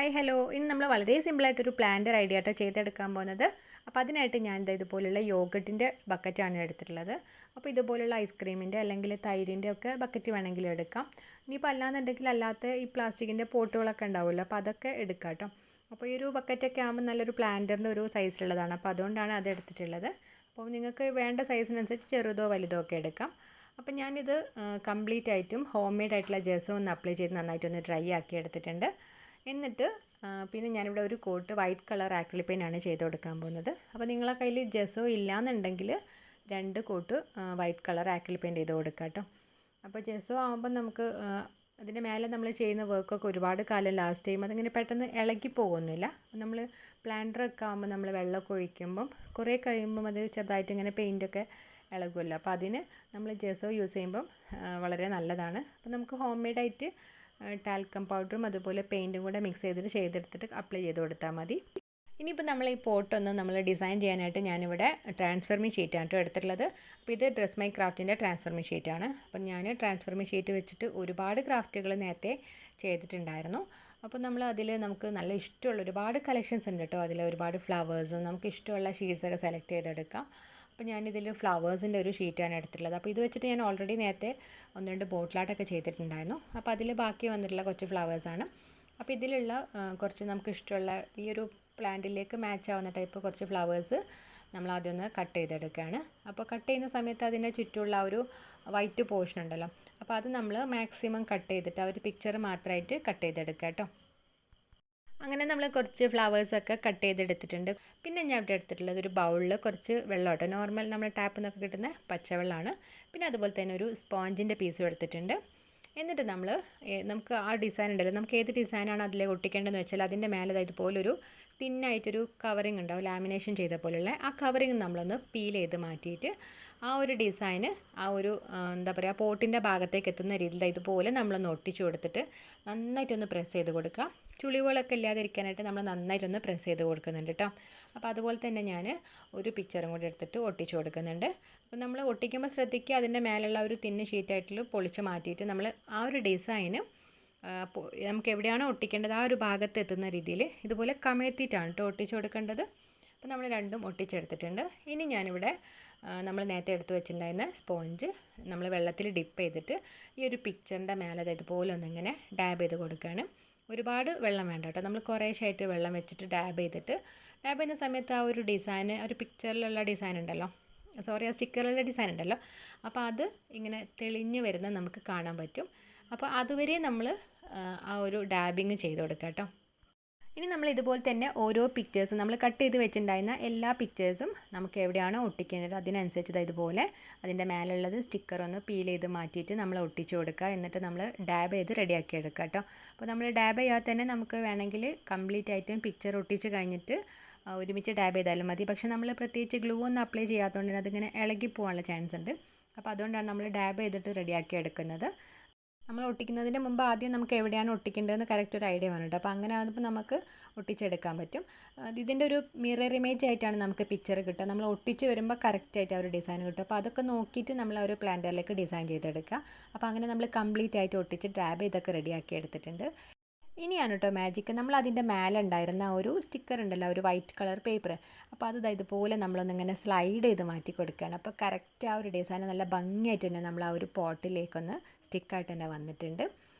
Hi hello ഇന്ന് നമ്മൾ വളരെ സിമ്പിളായിട്ടൊരു പ്ലാന്റർ ഐഡിയ ആട്ടോ ചെയ്തെടുക്കാൻ പോകുന്നത്. അപ്പോൾ അതിനായിട്ട് ഞാൻ ഇതുപോലുള്ള യോഗട്ടിൻ്റെ ബക്കറ്റാണ് എടുത്തിട്ടുള്ളത്. അപ്പോൾ ഇതുപോലുള്ള ഐസ്ക്രീമിൻ്റെ അല്ലെങ്കിൽ തൈരിൻ്റെ ഒക്കെ ബക്കറ്റ് വേണമെങ്കിലും എടുക്കാം. ഇനിയിപ്പോൾ അല്ലാന്നുണ്ടെങ്കിൽ അല്ലാത്ത ഈ പ്ലാസ്റ്റിക്കിൻ്റെ പോട്ടുകളൊക്കെ ഉണ്ടാവുമല്ലോ, അപ്പോൾ അതൊക്കെ എടുക്കാം കേട്ടോ. അപ്പോൾ ഈ ഒരു ബക്കറ്റൊക്കെ ആകുമ്പോൾ നല്ലൊരു പ്ലാന്ററിൻ്റെ ഒരു സൈസിലുള്ളതാണ്, അപ്പോൾ അതുകൊണ്ടാണ് അത് എടുത്തിട്ടുള്ളത്. അപ്പോൾ നിങ്ങൾക്ക് വേണ്ട സൈസിനനുസരിച്ച് ചെറുതോ വലുതോ ഒക്കെ എടുക്കാം. അപ്പോൾ ഞാനിത് കംപ്ലീറ്റ് ആയിട്ടും ഹോം മെയ്ഡ് ആയിട്ടുള്ള ജെസ്സും ഒന്ന് അപ്ലൈ ചെയ്ത് നന്നായിട്ടൊന്ന് ഡ്രൈ ആക്കി എടുത്തിട്ടുണ്ട്. എന്നിട്ട് പിന്നെ ഞാനിവിടെ ഒരു കോട്ട് വൈറ്റ് കളർ ആക്രിലിക് പെയിൻ്റാണ് ചെയ്ത് കൊടുക്കാൻ പോകുന്നത്. അപ്പോൾ നിങ്ങളെ കയ്യിൽ ജെസ്സോ ഇല്ലയെന്നുണ്ടെങ്കിൽ 2 coat white colour acrylic paint ചെയ്ത് കൊടുക്കുക കേട്ടോ. അപ്പോൾ ജെസ്സോ ആകുമ്പോൾ നമുക്ക് അതിൻ്റെ മേലെ നമ്മൾ ചെയ്യുന്ന വർക്കൊക്കെ ഒരുപാട് കാലം ലാസ്റ്റ് ചെയ്യും. അതിങ്ങനെ പെട്ടെന്ന് ഇളകി പോകുന്നില്ല. നമ്മൾ പ്ലാന്ററൊക്കെ ആകുമ്പോൾ നമ്മൾ വെള്ളമൊക്കെ ഒഴിക്കുമ്പം കുറേ കഴിയുമ്പം അത് ചെറുതായിട്ട് ഇങ്ങനെ പെയിൻറ്റൊക്കെ ഇളകുമല്ലോ. അപ്പോൾ അതിന് നമ്മൾ ജെസ്സോ യൂസ് ചെയ്യുമ്പം വളരെ നല്ലതാണ്. അപ്പോൾ നമുക്ക് ഹോം മെയ്ഡായിട്ട് ടാൽക്കം പൗഡറും അതുപോലെ പെയിൻറ്റും കൂടെ മിക്സ് ചെയ്തെടുത്തിട്ട് അപ്ലൈ ചെയ്ത് കൊടുത്താൽ മതി. ഇനിയിപ്പോൾ നമ്മൾ ഈ പോട്ടൊന്ന് നമ്മൾ ഡിസൈൻ ചെയ്യാനായിട്ട് ഞാനിവിടെ ട്രാൻസ്ഫർമിംഗ് ഷീറ്റാണ് കേട്ടോ എടുത്തിട്ടുള്ളത്. അപ്പോൾ ഇത് ഡ്രസ് മൈ ക്രാഫ്റ്റിൻ്റെ ട്രാൻസ്ഫർമിംഗ് ഷീറ്റാണ്. അപ്പം ഞാൻ ട്രാൻസ്ഫർമിംഗ് ഷീറ്റ് വെച്ചിട്ട് ഒരുപാട് ക്രാഫ്റ്റുകൾ നേരത്തെ ചെയ്തിട്ടുണ്ടായിരുന്നു. അപ്പോൾ നമുക്ക് നല്ല ഇഷ്ടമുള്ള ഒരുപാട് കളക്ഷൻസ് ഉണ്ട് കേട്ടോ. അതിൽ ഒരുപാട് ഫ്ലവേഴ്സും നമുക്ക് ഇഷ്ടമുള്ള ഷീറ്റ്സൊക്കെ സെലക്ട് ചെയ്തെടുക്കാം. അപ്പോൾ ഞാനിതിൽ ഫ്ലവേഴ്സിൻ്റെ ഒരു ഷീറ്റാണ് എടുത്തിട്ടുള്ളത്. അപ്പോൾ ഇത് വെച്ചിട്ട് ഞാൻ ഓൾറെഡി നേരത്തെ 1-2 ബോട്ടിലാട്ടൊക്കെ ചെയ്തിട്ടുണ്ടായിരുന്നു. അപ്പോൾ അതിൽ ബാക്കി വന്നിട്ടുള്ള കുറച്ച് ഫ്ലവേഴ്സാണ്. അപ്പോൾ ഇതിലുള്ള കുറച്ച് നമുക്ക് ഇഷ്ടമുള്ള ഈ ഒരു പ്ലാന്റിലേക്ക് മാച്ച് ആവുന്ന ടൈപ്പ് കുറച്ച് ഫ്ലവേഴ്സ് നമ്മൾ ആദ്യം ഒന്ന് കട്ട് ചെയ്തെടുക്കുകയാണ്. അപ്പോൾ കട്ട് ചെയ്യുന്ന സമയത്ത് അതിൻ്റെ ചുറ്റുമുള്ള ഒരു വൈറ്റ് പോർഷൻ ഉണ്ടല്ലോ, അപ്പോൾ അത് നമ്മൾ മാക്സിമം കട്ട് ചെയ്തിട്ട് ആ ഒരു പിക്ചർ മാത്രമായിട്ട് കട്ട് ചെയ്തെടുക്കുക കേട്ടോ. അങ്ങനെ നമ്മൾ കുറച്ച് ഫ്ലവേഴ്സൊക്കെ കട്ട് ചെയ്തെടുത്തിട്ടുണ്ട്. പിന്നെ ഞാൻ ഇവിടെ എടുത്തിട്ടുള്ളത് ഒരു ബൗളിൽ കുറച്ച് വെള്ളം കേട്ടോ, നോർമൽ നമ്മൾ ടാപ്പിൽ നിന്നൊക്കെ കിട്ടുന്ന പച്ചവെള്ളമാണ്. പിന്നെ അതുപോലെ തന്നെ ഒരു സ്പോഞ്ചിൻ്റെ പീസും എടുത്തിട്ടുണ്ട്. എന്നിട്ട് നമുക്ക് ആ ഡിസൈൻ ഉണ്ടല്ലോ, നമുക്ക് ഏത് ഡിസൈനാണ് അതിൽ ഒട്ടിക്കേണ്ടതെന്ന് വെച്ചാൽ അതിൻ്റെ മേലെ ഇതുപോലൊരു തിന്നായിട്ടൊരു കവറിങ് ഉണ്ടാവും, ലാമിനേഷൻ ചെയ്ത പോലുള്ള ആ കവറിങ് നമ്മളൊന്ന് പീൽ ചെയ്ത് മാറ്റിയിട്ട് ആ ഒരു ഡിസൈന് ആ ഒരു എന്താ പറയുക പോട്ടിൻ്റെ ഭാഗത്തേക്ക് എത്തുന്ന രീതിയിൽ ഇതുപോലെ നമ്മളൊന്ന് ഒട്ടിച്ചു കൊടുത്തിട്ട് നന്നായിട്ടൊന്ന് പ്രസ് ചെയ്ത് കൊടുക്കുക. ചുളിവുകളൊക്കെ ഇല്ലാതിരിക്കാനായിട്ട് നമ്മൾ നന്നായിട്ടൊന്ന് പ്രസ് ചെയ്ത് കൊടുക്കുന്നുണ്ട് കേട്ടോ. അപ്പോൾ അതുപോലെ തന്നെ ഞാൻ ഒരു പിക്ചറും കൂടി എടുത്തിട്ട് ഒട്ടിച്ചു കൊടുക്കുന്നുണ്ട്. അപ്പോൾ നമ്മൾ ഒട്ടിക്കുമ്പോൾ ശ്രദ്ധിക്കുക, അതിൻ്റെ മേലുള്ള ഒരു തിന്ന് ഷീറ്റായിട്ട് പൊളിച്ച് മാറ്റിയിട്ട് നമ്മൾ ആ ഒരു ഡിസൈന് നമുക്ക് എവിടെയാണോ ഒട്ടിക്കേണ്ടത് ആ ഒരു ഭാഗത്ത് എത്തുന്ന രീതിയിൽ ഇതുപോലെ കമഴ്ത്തിയിട്ടാണ് കേട്ടോ ഒട്ടിച്ചു കൊടുക്കേണ്ടത്. അപ്പോൾ നമ്മൾ രണ്ടും ഒട്ടിച്ചെടുത്തിട്ടുണ്ട്. ഇനി ഞാനിവിടെ നമ്മൾ നേരത്തെ എടുത്ത് വെച്ചിട്ടുണ്ടായിരുന്ന സ്പോഞ്ച് നമ്മൾ വെള്ളത്തിൽ ഡിപ്പ് ചെയ്തിട്ട് ഈ ഒരു പിക്ചറിൻ്റെ മേലെ ഇതുപോലെ ഒന്നിങ്ങനെ ഡാബ് ചെയ്ത് കൊടുക്കുകയാണ്. ഒരുപാട് വെള്ളം വേണ്ട കേട്ടോ, നമ്മൾ കുറേശ്ശായിട്ട് വെള്ളം വെച്ചിട്ട് ഡാബ് ചെയ്യുന്ന സമയത്ത് ആ ഒരു ഡിസൈൻ, ഒരു പിക്ചറിലുള്ള ഡിസൈൻ ഉണ്ടല്ലോ, ആ സ്റ്റിക്കറിലുള്ള ഡിസൈൻ ഉണ്ടല്ലോ, അപ്പോൾ അത് ഇങ്ങനെ തെളിഞ്ഞ് വരുന്നത് നമുക്ക് കാണാൻ പറ്റും. അപ്പോൾ അതുവരെ നമ്മൾ ആ ഒരു ഡാബിങ് ചെയ്ത് കൊടുക്കാം കേട്ടോ. ഇനി നമ്മൾ ഇതുപോലെ തന്നെ ഓരോ പിക്ചേഴ്സും നമ്മൾ കട്ട് ചെയ്ത് വെച്ചിട്ടുണ്ടായിരുന്ന എല്ലാ പിക്ചേഴ്സും നമുക്ക് എവിടെയാണോ ഒട്ടിക്കുന്നത് അതിനനുസരിച്ച് ഇതുപോലെ അതിൻ്റെ മേലുള്ളത് സ്റ്റിക്കർ ഒന്ന് പീൽ ചെയ്ത് മാറ്റിയിട്ട് നമ്മൾ ഒട്ടിച്ചു കൊടുക്കുക. എന്നിട്ട് നമ്മൾ ഡാബ് ചെയ്ത് റെഡിയാക്കി എടുക്കുക കേട്ടോ. അപ്പോൾ നമ്മൾ ഡാബ് ചെയ്യാതെ തന്നെ നമുക്ക് വേണമെങ്കിൽ കംപ്ലീറ്റ് ആയിട്ടും പിക്ചർ ഒട്ടിച്ച് കഴിഞ്ഞിട്ട് ഒരുമിച്ച് ഡാബ് ചെയ്താലും മതി. പക്ഷേ നമ്മൾ പ്രത്യേകിച്ച് ഗ്ലൂ ഒന്നും അപ്ലൈ ചെയ്യാത്തതുകൊണ്ട് തന്നെ അതിങ്ങനെ ഇളകി പോകാനുള്ള ചാൻസ് ഉണ്ട്. അപ്പോൾ അതുകൊണ്ടാണ് നമ്മൾ ഡാബ് ചെയ്തിട്ട് റെഡിയാക്കി എടുക്കുന്നത്. നമ്മൾ ഒട്ടിക്കുന്നതിന് മുമ്പ് ആദ്യം നമുക്ക് എവിടെയാണ് ഒട്ടിക്കേണ്ടതെന്ന് കറക്റ്റ് ഒരു ഐഡിയ വേണം കേട്ടോ. അപ്പോൾ അങ്ങനെ ആകുമ്പോൾ നമുക്ക് ഒട്ടിച്ചെടുക്കാൻ പറ്റും. ഇതിൻ്റെ ഒരു മിറർ ഇമേജ് ആയിട്ടാണ് നമുക്ക് പിക്ചർ കിട്ടുക. നമ്മൾ ഒട്ടിച്ച് വരുമ്പോൾ കറക്റ്റായിട്ട് ആ ഒരു ഡിസൈൻ കിട്ടും. അപ്പോൾ അതൊക്കെ നോക്കിയിട്ട് നമ്മൾ ആ ഒരു പ്ലാന്ററിലേക്ക് ഡിസൈൻ ചെയ്തെടുക്കുക. അപ്പോൾ അങ്ങനെ നമ്മൾ കംപ്ലീറ്റ് ആയിട്ട് ഒട്ടിച്ച് ഡാബ് ചെയ്തൊക്കെ റെഡിയാക്കി എടുത്തിട്ടുണ്ട്. ഇനിയാണ് കേട്ടോ മാജിക്ക്, നമ്മൾ അതിൻ്റെ മേലെ ഉണ്ടായിരുന്ന ഒരു സ്റ്റിക്കർ ഉണ്ടല്ലോ, ഒരു വൈറ്റ് കളർ പേപ്പർ, അപ്പോൾ അത് ഇതുപോലെ നമ്മളൊന്നിങ്ങനെ സ്ലൈഡ് ചെയ്ത് മാറ്റി കൊടുക്കുകയാണ്. അപ്പോൾ കറക്റ്റ് ആ ഒരു ഡിസൈൻ നല്ല ഭംഗിയായിട്ട് തന്നെ നമ്മൾ ആ ഒരു പോട്ടിലേക്കൊന്ന് സ്റ്റിക്കായിട്ട് തന്നെ വന്നിട്ടുണ്ട്.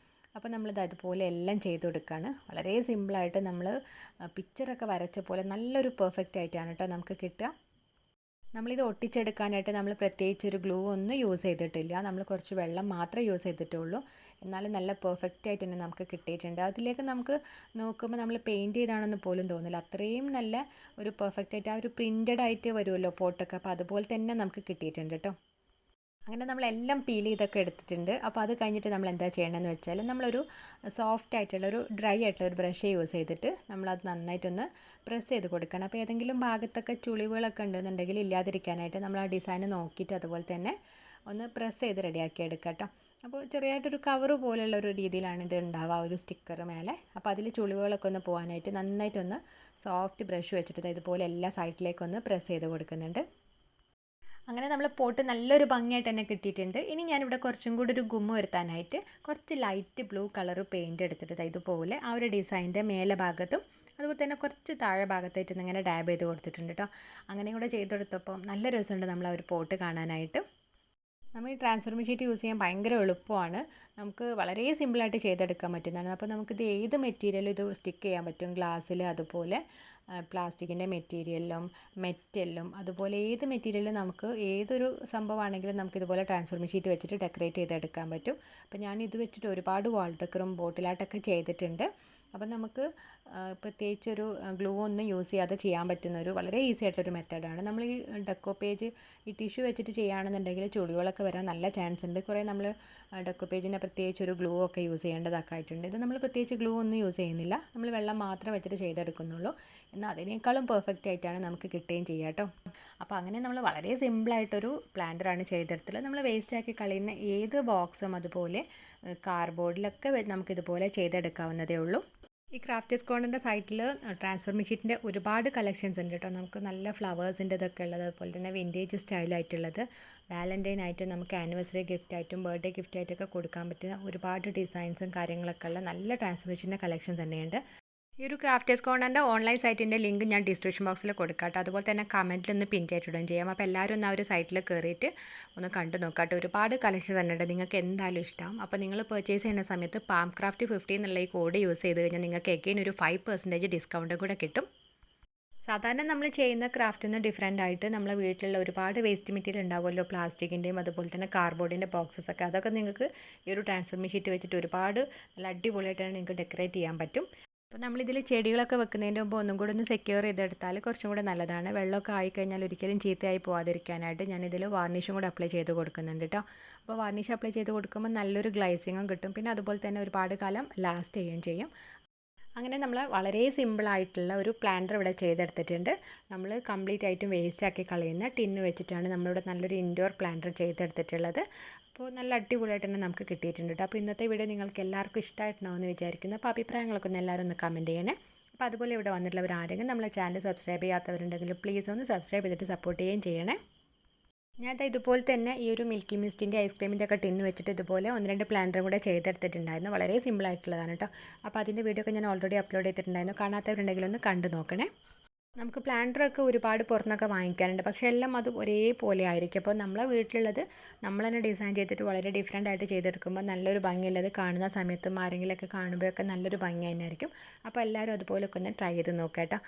അപ്പോൾ നമ്മളിത് അതുപോലെ എല്ലാം ചെയ്ത് കൊടുക്കുകയാണ്. വളരെ സിമ്പിളായിട്ട് നമ്മൾ പിക്ചറൊക്കെ വരച്ച പോലെ നല്ലൊരു പെർഫെക്റ്റ് ആയിട്ടാണ് കേട്ടോ നമുക്ക് കിട്ടുക. നമ്മളിത് ഒട്ടിച്ചെടുക്കാനായിട്ട് നമ്മൾ പ്രത്യേകിച്ചൊരു ഗ്ലൂ ഒന്നും യൂസ് ചെയ്തിട്ടില്ല, നമ്മൾ കുറച്ച് വെള്ളം മാത്രമേ യൂസ് ചെയ്തിട്ടുള്ളൂ. എന്നാലും നല്ല പെർഫെക്റ്റ് ആയിട്ട് തന്നെ നമുക്ക് കിട്ടിയിട്ടുണ്ട്. അതിലേക്ക് നമുക്ക് നോക്കുമ്പോൾ നമ്മൾ പെയിൻറ്റ് ചെയ്താണെന്ന് പോലും തോന്നില്ല, അത്രയും നല്ല ഒരു പെർഫെക്റ്റ് ആയിട്ട് ആ ഒരു പ്രിൻറ്റഡ് ആയിട്ട് വരുമല്ലോ പോട്ടൊക്കെ, അപ്പോൾ അതുപോലെ തന്നെ നമുക്ക് കിട്ടിയിട്ടുണ്ട് കേട്ടോ. അങ്ങനെ നമ്മളെല്ലാം പീൽ ചെയ്തൊക്കെ എടുത്തിട്ടുണ്ട്. അപ്പോൾ അത് കഴിഞ്ഞിട്ട് നമ്മൾ എന്താ ചെയ്യണമെന്ന് വെച്ചാൽ നമ്മളൊരു സോഫ്റ്റ് ആയിട്ടുള്ള ഒരു ഡ്രൈ ആയിട്ടുള്ള ഒരു ബ്രഷ് യൂസ് ചെയ്തിട്ട് നമ്മളത് നന്നായിട്ടൊന്ന് പ്രസ് ചെയ്ത് കൊടുക്കണം. അപ്പോൾ ഏതെങ്കിലും ഭാഗത്തൊക്കെ ചുളിവുകളൊക്കെ ഉണ്ടെന്നുണ്ടെങ്കിൽ ഇല്ലാതിരിക്കാനായിട്ട് നമ്മൾ ആ ഡിസൈൻ നോക്കിയിട്ട് അതുപോലെ തന്നെ ഒന്ന് പ്രസ് ചെയ്ത് റെഡിയാക്കി എടുക്കാം കേട്ടോ. അപ്പോൾ ചെറിയായിട്ടൊരു കവറ് പോലുള്ള ഒരു രീതിയിലാണ് ഇത് ഉണ്ടാവുക, ഒരു സ്റ്റിക്കർ മേലെ. അപ്പോൾ അതിൽ ചുളിവുകളൊക്കെ ഒന്ന് പോകാനായിട്ട് നന്നായിട്ടൊന്ന് സോഫ്റ്റ് ബ്രഷ് വെച്ചിട്ട് ഇതുപോലെ എല്ലാ സൈഡിലേക്കൊന്ന് പ്രസ് ചെയ്ത് കൊടുക്കുന്നുണ്ട്. അങ്ങനെ നമ്മൾ പോട്ട് നല്ലൊരു ഭംഗിയായിട്ട് തന്നെ കിട്ടിയിട്ടുണ്ട്. ഇനി ഞാനിവിടെ കുറച്ചും കൂടി ഒരു ഗുമ്മ വരുത്താനായിട്ട് കുറച്ച് ലൈറ്റ് ബ്ലൂ കളർ പെയിൻറ്റ് എടുത്തിട്ട് ഇതുപോലെ ആ ഒരു ഡിസൈൻ്റെ മേലെ ഭാഗത്തും അതുപോലെ തന്നെ കുറച്ച് താഴെ ഭാഗത്തായിട്ട് ഇങ്ങനെ ഡാബ് ചെയ്ത് കൊടുത്തിട്ടുണ്ട് കേട്ടോ. അങ്ങനെ കൂടെ ചെയ്തെടുത്തപ്പോൾ നല്ല രസമുണ്ട് നമ്മൾ ആ ഒരു പോട്ട് കാണാനായിട്ട്. നമ്മൾ ഈ ട്രാൻസ്ഫോർമർ ഷീറ്റ് യൂസ് ചെയ്യാൻ ഭയങ്കര എളുപ്പമാണ്. നമുക്ക് വളരെ സിമ്പിളായിട്ട് ചെയ്തെടുക്കാൻ പറ്റുന്നതാണ്. അപ്പോൾ നമുക്കിത് ഏത് മെറ്റീരിയലും ഇത് സ്റ്റിക്ക് ചെയ്യാൻ പറ്റും. ഗ്ലാസ്സിൽ, അതുപോലെ പ്ലാസ്റ്റിക്കിൻ്റെ മെറ്റീരിയലിലും മെറ്റലിലും, അതുപോലെ ഏത് മെറ്റീരിയലും നമുക്ക് ഏതൊരു സംഭവമാണെങ്കിലും നമുക്കിതുപോലെ ട്രാൻസ്ഫോർമർ ഷീറ്റ് വെച്ചിട്ട് ഡെക്കറേറ്റ് ചെയ്തെടുക്കാൻ പറ്റും. അപ്പോൾ ഞാൻ ഇത് വെച്ചിട്ട് ഒരുപാട് വാൾ ഡെക്കറും ബോട്ടിലായിട്ടൊക്കെ ചെയ്തിട്ടുണ്ട്. അപ്പം നമുക്ക് പ്രത്യേകിച്ചൊരു ഗ്ലൂ ഒന്നും യൂസ് ചെയ്യാതെ ചെയ്യാൻ പറ്റുന്ന ഒരു വളരെ ഈസി ആയിട്ടൊരു മെത്തേഡാണ്. നമ്മൾ ഈ ഡെക്കോ പേജ് ഈ ടിഷ്യൂ വെച്ചിട്ട് ചെയ്യുകയാണെന്നുണ്ടെങ്കിൽ ചുളികളൊക്കെ വരാൻ നല്ല ചാൻസ് ഉണ്ട്. കുറേ നമ്മൾ ഡെക്കോ പേജിനെ പ്രത്യേകിച്ച് ഒരു ഗ്ലൂ ഒക്കെ യൂസ് ചെയ്യേണ്ടതൊക്കെ ആയിട്ടുണ്ട്. ഇത് നമ്മൾ പ്രത്യേകിച്ച് ഗ്ലൂ ഒന്നും യൂസ് ചെയ്യുന്നില്ല. നമ്മൾ വെള്ളം മാത്രം വെച്ചിട്ട് ചെയ്തെടുക്കുന്നുള്ളൂ. എന്നാൽ അതിനേക്കാളും പെർഫെക്റ്റ് ആയിട്ടാണ് നമുക്ക് കിട്ടുകയും ചെയ്യുക കേട്ടോ. അപ്പോൾ അങ്ങനെ നമ്മൾ വളരെ സിമ്പിളായിട്ടൊരു പ്ലാന്ററാണ് ചെയ്തെടുത്തുള്ളത്. നമ്മൾ വേസ്റ്റാക്കി കളയുന്ന ഏത് ബോക്സും അതുപോലെ കാർഡ്ബോർഡിലൊക്കെ നമുക്കിതുപോലെ ചെയ്തെടുക്കാവുന്നതേ ഉള്ളൂ. ഈ ക്രാഫ്റ്റേഴ്സ് കോർണറിൻ്റെ സൈറ്റിൽ ട്രാൻസ്ഫോർമർ ഷീറ്റിൻ്റെ ഒരുപാട് കളക്ഷൻസ് ഉണ്ട് കേട്ടോ. നമുക്ക് നല്ല ഫ്ലവേഴ്സിൻ്റെ ഇതൊക്കെ ഉള്ളത്, അതുപോലെ തന്നെ വിൻറ്റേജ് സ്റ്റൈലായിട്ടുള്ളത്, വാലൻറ്റൈൻ ആയിട്ടും നമുക്ക് ആനിവേഴ്സറി ഗിഫ്റ്റ് ആയിട്ടും ബർത്ത്ഡേ ഗിഫ്റ്റ് ആയിട്ടൊക്കെ കൊടുക്കാൻ പറ്റുന്ന ഒരുപാട് ഡിസൈൻസും കാര്യങ്ങളൊക്കെ ഉള്ള നല്ല ട്രാൻസ്ഫോർമർ ഷീറ്റിൻ്റെ കളക്ഷൻ തന്നെയുണ്ട്. ഈ ഒരു ക്രാഫ്റ്റേഴ്സ് കോർണറിൻ്റെ ഓൺലൈൻ സൈറ്റിൻ്റെ ലിങ്ക് ഞാൻ ഡിസ്ക്രിപ്ഷൻ ബോക്സിൽ കൊടുക്കാം. അതുപോലെ തന്നെ കമൻറ്റിൽ ഒന്ന് പിൻ ചെയ്തിടുകയും ചെയ്യാം. അപ്പോൾ എല്ലാവരും ഒന്ന് ആ ഒരു സൈറ്റിൽ കയറിയിട്ട് ഒന്ന് കണ്ടു നോക്കാം. ഒരുപാട് കളക്ഷൻ തന്നെ ഉണ്ട്. നിങ്ങൾക്ക് എന്തായാലും ഇഷ്ടം. അപ്പോൾ നിങ്ങൾ പർച്ചേസ് ചെയ്യുന്ന സമയത്ത് PALMCRAFT 50 എന്നുള്ള ഈ കോഡ് യൂസ് ചെയ്ത് കഴിഞ്ഞാൽ നിങ്ങൾക്ക് എഗെയിൻ ഒരു 5% ഡിസ്കൗണ്ട് കൂടെ കിട്ടും. സാധാരണ നമ്മൾ ചെയ്യുന്ന ക്രാഫ്റ്റിൽ നിന്ന് ഡിഫറെൻ്റ് ആയിട്ട് നമ്മളെ വീട്ടിലുള്ള ഒരുപാട് വേസ്റ്റ് മെറ്റീരിയൽ ഉണ്ടാവുമല്ലോ, പ്ലാസ്റ്റിക്കിൻ്റെയും അതുപോലെ തന്നെ കാർഡ്ബോർഡിൻ്റെ ബോക്സസ് ഒക്കെ. അതൊക്കെ നിങ്ങൾക്ക് ഈ ഒരു ട്രാൻസ്ഫോർമർ ഷീറ്റ് വെച്ചിട്ട് ഒരുപാട് നല്ല അടിപൊളിയായിട്ടാണ് നിങ്ങൾക്ക് ഡെക്കറേറ്റ് ചെയ്യാൻ പറ്റും. അപ്പോൾ നമ്മളിതിൽ ചെടികളൊക്കെ വെക്കുന്നതിൻ്റെ മുമ്പ് ഒന്നും കൂടെ ഒന്ന് സെക്യൂർ ചെയ്തെടുത്താൽ കുറച്ചും കൂടെ നല്ലതാണ്. വെള്ളമൊക്കെ ആയിക്കഴിഞ്ഞാൽ ഒരിക്കലും ചീത്തയായി പോകാതിരിക്കാനായിട്ട് ഞാനിതിൽ വാർണിഷും കൂടെ അപ്ലൈ ചെയ്ത് കൊടുക്കുന്നുണ്ട് കേട്ടോ. അപ്പോൾ വാർണിഷ് അപ്ലൈ ചെയ്ത് കൊടുക്കുമ്പോൾ നല്ലൊരു ഗ്ലൈസിങ്ങും കിട്ടും. പിന്നെ അതുപോലെ തന്നെ ഒരുപാട് കാലം ലാസ്റ്റ് ചെയ്യുകയും ചെയ്യും. അങ്ങനെ നമ്മൾ വളരെ സിമ്പിളായിട്ടുള്ള ഒരു പ്ലാന്റർ ഇവിടെ ചെയ്തെടുത്തിട്ടുണ്ട്. നമ്മൾ കംപ്ലീറ്റ് ആയിട്ടും വേസ്റ്റാക്കി കളയുന്ന ടിന്ന് വെച്ചിട്ടാണ് നമ്മളിവിടെ നല്ലൊരു ഇൻഡോർ പ്ലാന്റർ ചെയ്തെടുത്തിട്ടുള്ളത്. അപ്പോൾ നല്ല അടിപൊളിയായിട്ട് തന്നെ നമുക്ക് കിട്ടിയിട്ടുണ്ട് കേട്ടോ. അപ്പോൾ ഇന്നത്തെ വീഡിയോ നിങ്ങൾക്ക് എല്ലാവർക്കും ഇഷ്ടമായിട്ടുണ്ടാവുമെന്ന് വിചാരിക്കുന്നു. അപ്പോൾ അഭിപ്രായങ്ങളൊക്കെ ഒന്ന് എല്ലാവരും ഒന്ന് കമൻറ്റ് ചെയ്യണേ. അപ്പോൾ അതുപോലെ ഇവിടെ വന്നിട്ടുള്ളവർ ആരെങ്കിലും നമ്മളെ ചാനൽ സബ്സ്ക്രൈബ് ചെയ്യാത്തവരുണ്ടെങ്കിൽ പ്ലീസ് ഒന്ന് സബ്സ്ക്രൈബ് ചെയ്തിട്ട് സപ്പോർട്ട് ചെയ്യുകയും ചെയ്യണേ. ഞാൻ ഇതുപോലെ തന്നെ ഈ ഒരു മിൽക്കി മിസ്റ്റിൻ്റെ ഐസ്ക്രീമിൻ്റെ ഒക്കെ ടിന്ന് വെച്ചിട്ട് ഇതുപോലെ 1-2 പ്ലാന്ററും കൂടെ ചെയ്തെടുത്തിട്ടുണ്ടായിരുന്നു. വളരെ സിമ്പിളായിട്ടുള്ളതാണ് കേട്ടോ. അപ്പോൾ അതിൻ്റെ വീഡിയോ ഒക്കെ ഞാൻ ഓൾറെഡി അപ്ലോഡ് ചെയ്തിട്ടുണ്ടായിരുന്നു. കാണാത്തവരുണ്ടെങ്കിൽ ഒന്ന് കണ്ടു നോക്കണേ. നമുക്ക് പ്ലാന്ററൊക്കെ ഒരുപാട് പുറത്തുനിന്നൊക്കെ വാങ്ങിക്കാനുണ്ട്. പക്ഷേ എല്ലാം അത് ഒരേപോലെ ആയിരിക്കും. അപ്പോൾ നമ്മളെ വീട്ടിലുള്ളത് നമ്മൾ തന്നെ ഡിസൈൻ ചെയ്തിട്ട് വളരെ ഡിഫറെൻ്റ് ആയിട്ട് ചെയ്തെടുക്കുമ്പോൾ നല്ലൊരു ഭംഗിയുള്ളത് കാണുന്ന സമയത്തും ആരെങ്കിലുമൊക്കെ കാണുമ്പോഴൊക്കെ നല്ലൊരു ഭംഗി തന്നെയായിരിക്കും. അപ്പോൾ എല്ലാവരും അതുപോലൊക്കെ ഒന്ന് ട്രൈ ചെയ്ത് നോക്കാം കേട്ടോ.